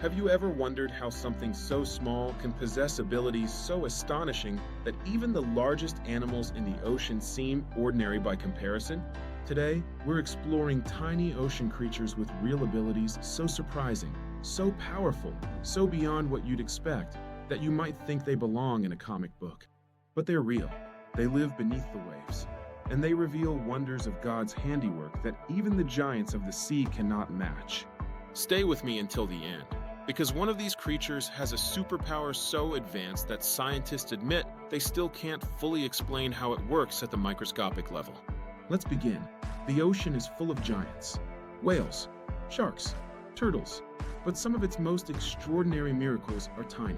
Have you ever wondered how something so small can possess abilities so astonishing that even the largest animals in the ocean seem ordinary by comparison? Today, we're exploring tiny ocean creatures with real abilities so surprising, so powerful, so beyond what you'd expect, that you might think they belong in a comic book. But they're real. They live beneath the waves, and they reveal wonders of God's handiwork that even the giants of the sea cannot match. Stay with me until the end, because one of these creatures has a superpower so advanced that scientists admit they still can't fully explain how it works at the microscopic level. Let's begin. The ocean is full of giants: whales, sharks, turtles, but some of its most extraordinary miracles are tiny,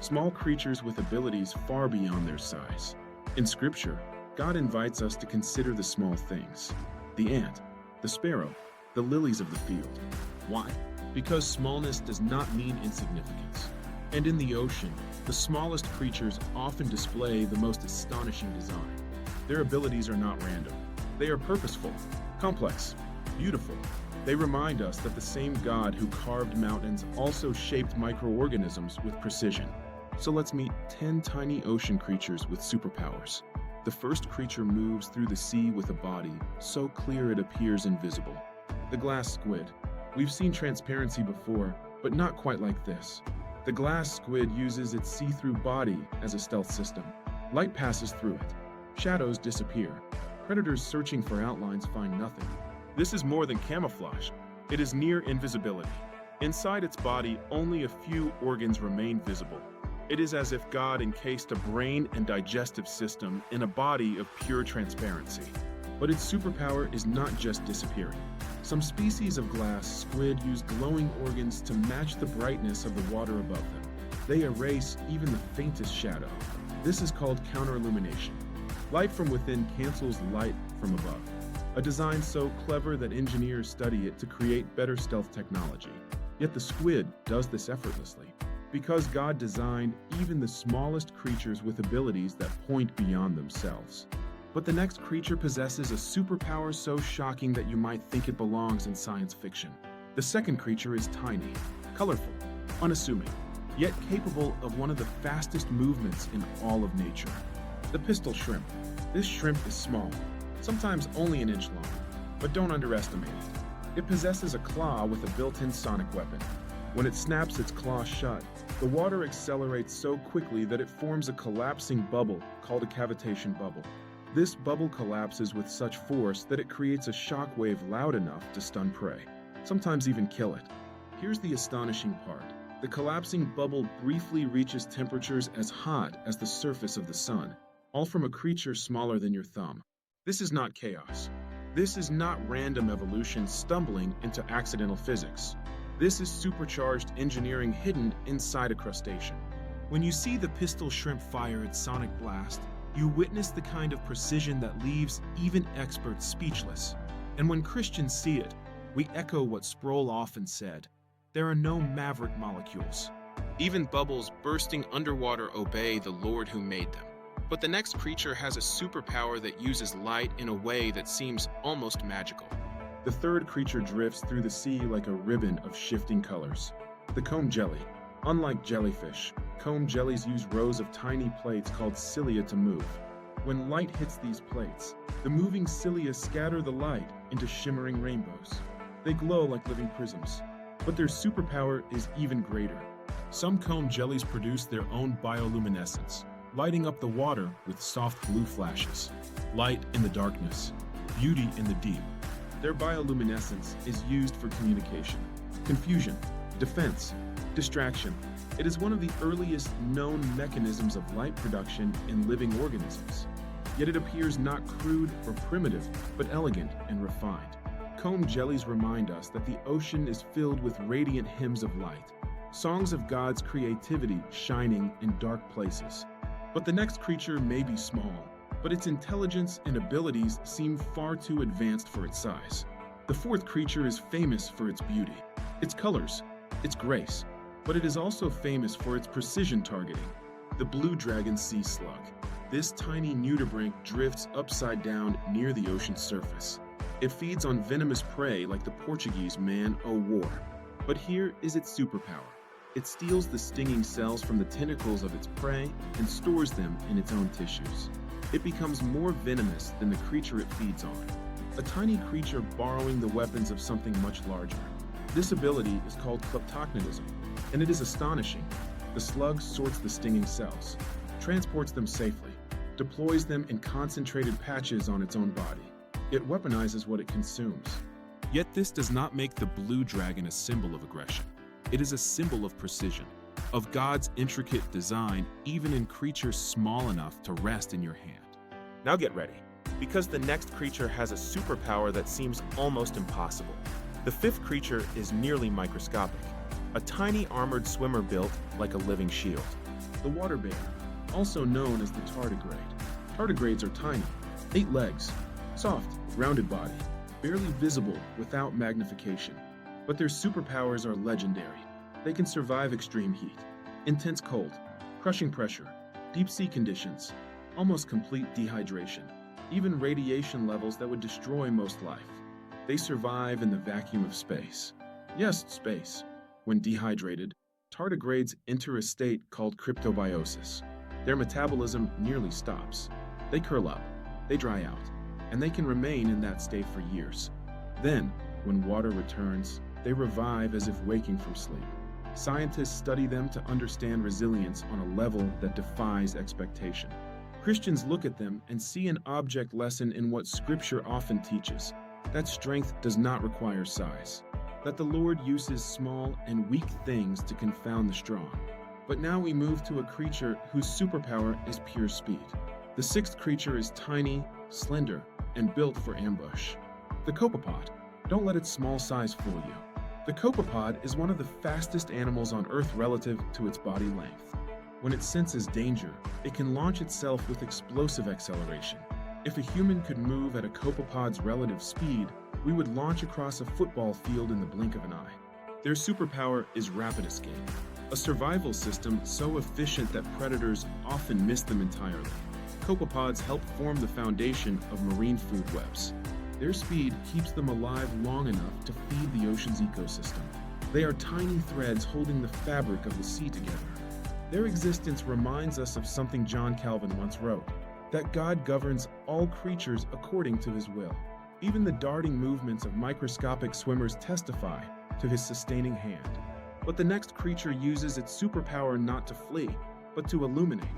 small creatures with abilities far beyond their size. In Scripture, God invites us to consider the small things: the ant, the sparrow, the lilies of the field. Why? Because smallness does not mean insignificance. And in the ocean, the smallest creatures often display the most astonishing design. Their abilities are not random. They are purposeful, complex, beautiful. They remind us that the same God who carved mountains also shaped microorganisms with precision. So let's meet 10 tiny ocean creatures with superpowers. The first creature moves through the sea with a body so clear it appears invisible. The glass squid. We've seen transparency before, but not quite like this. The glass squid uses its see-through body as a stealth system. Light passes through it. Shadows disappear. Predators searching for outlines find nothing. This is more than camouflage. It is near invisibility. Inside its body, only a few organs remain visible. It is as if God encased a brain and digestive system in a body of pure transparency. But its superpower is not just disappearing. Some species of glass squid use glowing organs to match the brightness of the water above them. They erase even the faintest shadow. This is called counterillumination. Light from within cancels light from above. A design so clever that engineers study it to create better stealth technology. Yet the squid does this effortlessly, because God designed even the smallest creatures with abilities that point beyond themselves. But the next creature possesses a superpower so shocking that you might think it belongs in science fiction. The second creature is tiny, colorful, unassuming, yet capable of one of the fastest movements in all of nature. The pistol shrimp. This shrimp is small, sometimes only an inch long, but don't underestimate it. It possesses a claw with a built-in sonic weapon. When it snaps its claw shut, the water accelerates so quickly that it forms a collapsing bubble called a cavitation bubble. This bubble collapses with such force that it creates a shock wave loud enough to stun prey, sometimes even kill it. Here's the astonishing part. The collapsing bubble briefly reaches temperatures as hot as the surface of the sun, all from a creature smaller than your thumb. This is not chaos. This is not random evolution stumbling into accidental physics. This is supercharged engineering hidden inside a crustacean. When you see the pistol shrimp fire its sonic blast, you witness the kind of precision that leaves even experts speechless. And when Christians see it, we echo what Sproul often said: there are no maverick molecules. Even bubbles bursting underwater obey the Lord who made them. But the next creature has a superpower that uses light in a way that seems almost magical. The third creature drifts through the sea like a ribbon of shifting colors. The comb jelly. Unlike jellyfish, comb jellies use rows of tiny plates called cilia to move. When light hits these plates, the moving cilia scatter the light into shimmering rainbows. They glow like living prisms, but their superpower is even greater. Some comb jellies produce their own bioluminescence, lighting up the water with soft blue flashes. Light in the darkness, beauty in the deep. Their bioluminescence is used for communication, confusion, defense, distraction. It is one of the earliest known mechanisms of light production in living organisms. Yet it appears not crude or primitive, but elegant and refined. Comb jellies remind us that the ocean is filled with radiant hymns of light, songs of God's creativity shining in dark places. But the next creature may be small, but its intelligence and abilities seem far too advanced for its size. The fourth creature is famous for its beauty, its colors, its grace, but it is also famous for its precision targeting. The blue dragon sea slug. This tiny nudibranch drifts upside down near the ocean's surface. It feeds on venomous prey like the Portuguese man-o'-war. But here is its superpower. It steals the stinging cells from the tentacles of its prey and stores them in its own tissues. It becomes more venomous than the creature it feeds on, a tiny creature borrowing the weapons of something much larger. This ability is called kleptocnotism, and it is astonishing. The slug sorts the stinging cells, transports them safely, deploys them in concentrated patches on its own body. It weaponizes what it consumes. Yet this does not make the blue dragon a symbol of aggression. It is a symbol of precision, of God's intricate design, even in creatures small enough to rest in your hand. Now get ready, because the next creature has a superpower that seems almost impossible. The fifth creature is nearly microscopic, a tiny armored swimmer built like a living shield. The water bear, also known as the tardigrade. Tardigrades are tiny, 8 legs, soft, rounded body, barely visible without magnification. But their superpowers are legendary. They can survive extreme heat, intense cold, crushing pressure, deep sea conditions, almost complete dehydration, even radiation levels that would destroy most life. They survive in the vacuum of space. Yes, space. When dehydrated, tardigrades enter a state called cryptobiosis. Their metabolism nearly stops. They curl up, they dry out, and they can remain in that state for years. Then, when water returns, they revive as if waking from sleep. Scientists study them to understand resilience on a level that defies expectation. Christians look at them and see an object lesson in what Scripture often teaches, that strength does not require size, that the Lord uses small and weak things to confound the strong. But now we move to a creature whose superpower is pure speed. The sixth creature is tiny, slender, and built for ambush. The copepod. Don't let its small size fool you. The copepod is one of the fastest animals on Earth relative to its body length. When it senses danger, it can launch itself with explosive acceleration. If a human could move at a copepod's relative speed, we would launch across a football field in the blink of an eye. Their superpower is rapid escape, a survival system so efficient that predators often miss them entirely. Copepods help form the foundation of marine food webs. Their speed keeps them alive long enough to feed the ocean's ecosystem. They are tiny threads holding the fabric of the sea together. Their existence reminds us of something John Calvin once wrote, that God governs all creatures according to his will. Even the darting movements of microscopic swimmers testify to his sustaining hand. But the next creature uses its superpower not to flee, but to illuminate.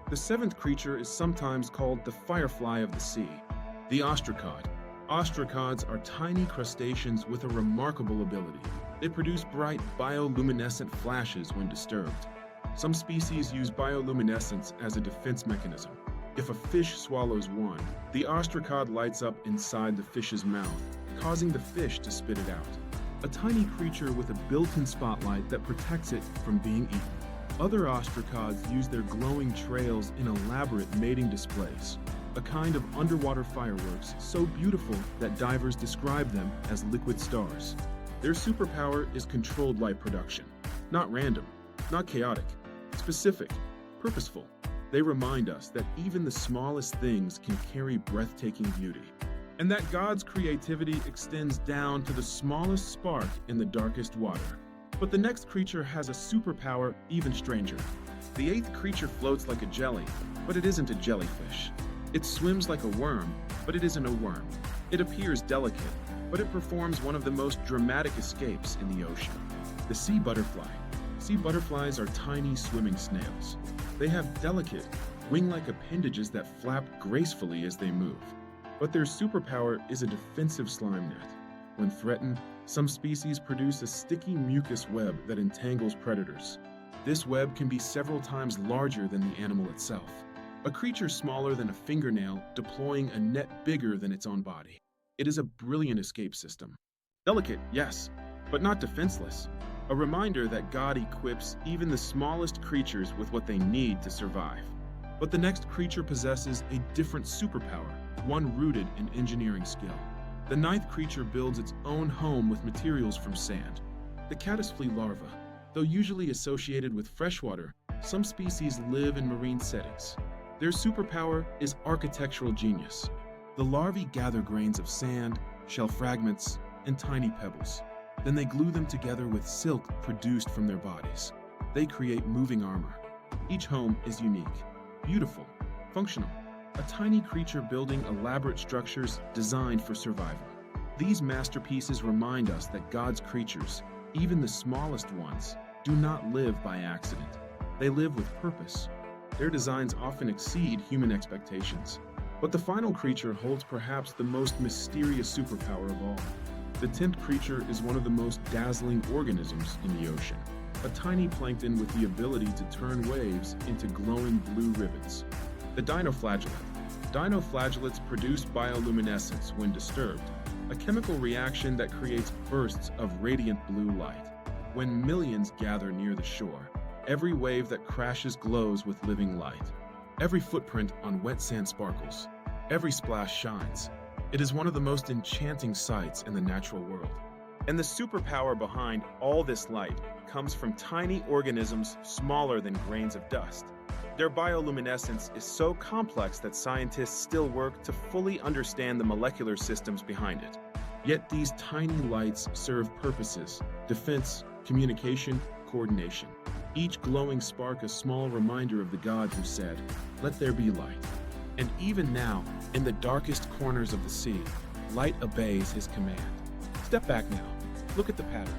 The seventh creature is sometimes called the firefly of the sea, the ostracod. Ostracods are tiny crustaceans with a remarkable ability. They produce bright bioluminescent flashes when disturbed. Some species use bioluminescence as a defense mechanism. If a fish swallows one, the ostracod lights up inside the fish's mouth, causing the fish to spit it out. A tiny creature with a built-in spotlight that protects it from being eaten. Other ostracods use their glowing trails in elaborate mating displays, a kind of underwater fireworks so beautiful that divers describe them as liquid stars. Their superpower is controlled light production. Not random, not chaotic, specific, purposeful. They remind us that even the smallest things can carry breathtaking beauty, and that God's creativity extends down to the smallest spark in the darkest water. But the next creature has a superpower even stranger. The eighth creature floats like a jelly, but it isn't a jellyfish. It swims like a worm, but it isn't a worm. It appears delicate, but it performs one of the most dramatic escapes in the ocean. The sea butterfly. Sea butterflies are tiny swimming snails. They have delicate, wing-like appendages that flap gracefully as they move. But their superpower is a defensive slime net. When threatened, some species produce a sticky mucus web that entangles predators. This web can be several times larger than the animal itself. A creature smaller than a fingernail deploying a net bigger than its own body. It is a brilliant escape system. Delicate, yes, but not defenseless. A reminder that God equips even the smallest creatures with what they need to survive. But the next creature possesses a different superpower, one rooted in engineering skill. The ninth creature builds its own home with materials from sand. The caddisflea larva. Though usually associated with freshwater, some species live in marine settings. Their superpower is architectural genius. The larvae gather grains of sand, shell fragments, and tiny pebbles. Then they glue them together with silk produced from their bodies. They create moving armor. Each home is unique, beautiful, functional. A tiny creature building elaborate structures designed for survival. These masterpieces remind us that God's creatures, even the smallest ones, do not live by accident. They live with purpose. Their designs often exceed human expectations. But the final creature holds perhaps the most mysterious superpower of all. The 10th creature is one of the most dazzling organisms in the ocean. A tiny plankton with the ability to turn waves into glowing blue ribbons. The dinoflagellate. Dinoflagellates produce bioluminescence when disturbed, a chemical reaction that creates bursts of radiant blue light. When millions gather near the shore, every wave that crashes glows with living light. Every footprint on wet sand sparkles. Every splash shines. It is one of the most enchanting sights in the natural world. And the superpower behind all this light comes from tiny organisms smaller than grains of dust. Their bioluminescence is so complex that scientists still work to fully understand the molecular systems behind it. Yet these tiny lights serve purposes: defense, communication, coordination. Each glowing spark a small reminder of the God who said, "Let there be light." And even now, in the darkest corners of the sea, light obeys his command. Step back now. Look at the pattern.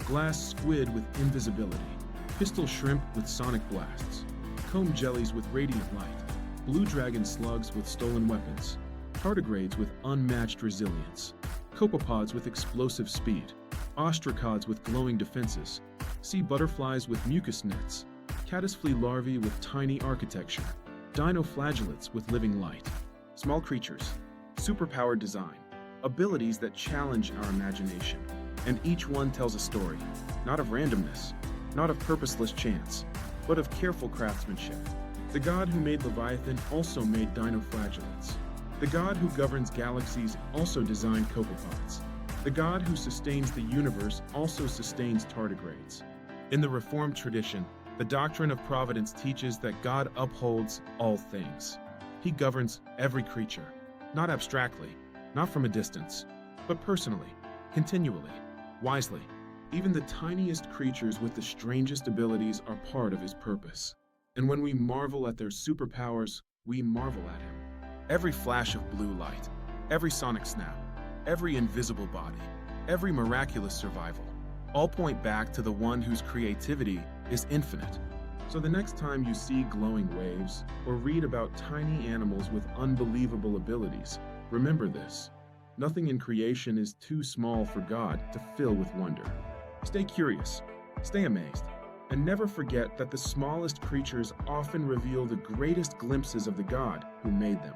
Glass squid with invisibility, pistol shrimp with sonic blasts, comb jellies with radiant light, blue dragon slugs with stolen weapons, tardigrades with unmatched resilience, copepods with explosive speed, ostracods with glowing defenses, sea butterflies with mucus nets, caddisflea larvae with tiny architecture, dinoflagellates with living light. Small creatures, superpowered design, abilities that challenge our imagination. And each one tells a story, not of randomness, not of purposeless chance, but of careful craftsmanship. The God who made Leviathan also made dinoflagellates. The God who governs galaxies also designed copepods. The God who sustains the universe also sustains tardigrades. In the Reformed tradition, the doctrine of providence teaches that God upholds all things. He governs every creature, not abstractly, not from a distance, but personally, continually, wisely. Even the tiniest creatures with the strangest abilities are part of his purpose. And when we marvel at their superpowers, we marvel at him. Every flash of blue light, every sonic snap, every invisible body, every miraculous survival, all point back to the one whose creativity is infinite. So the next time you see glowing waves or read about tiny animals with unbelievable abilities, remember this: nothing in creation is too small for God to fill with wonder. Stay curious, stay amazed, and never forget that the smallest creatures often reveal the greatest glimpses of the God who made them.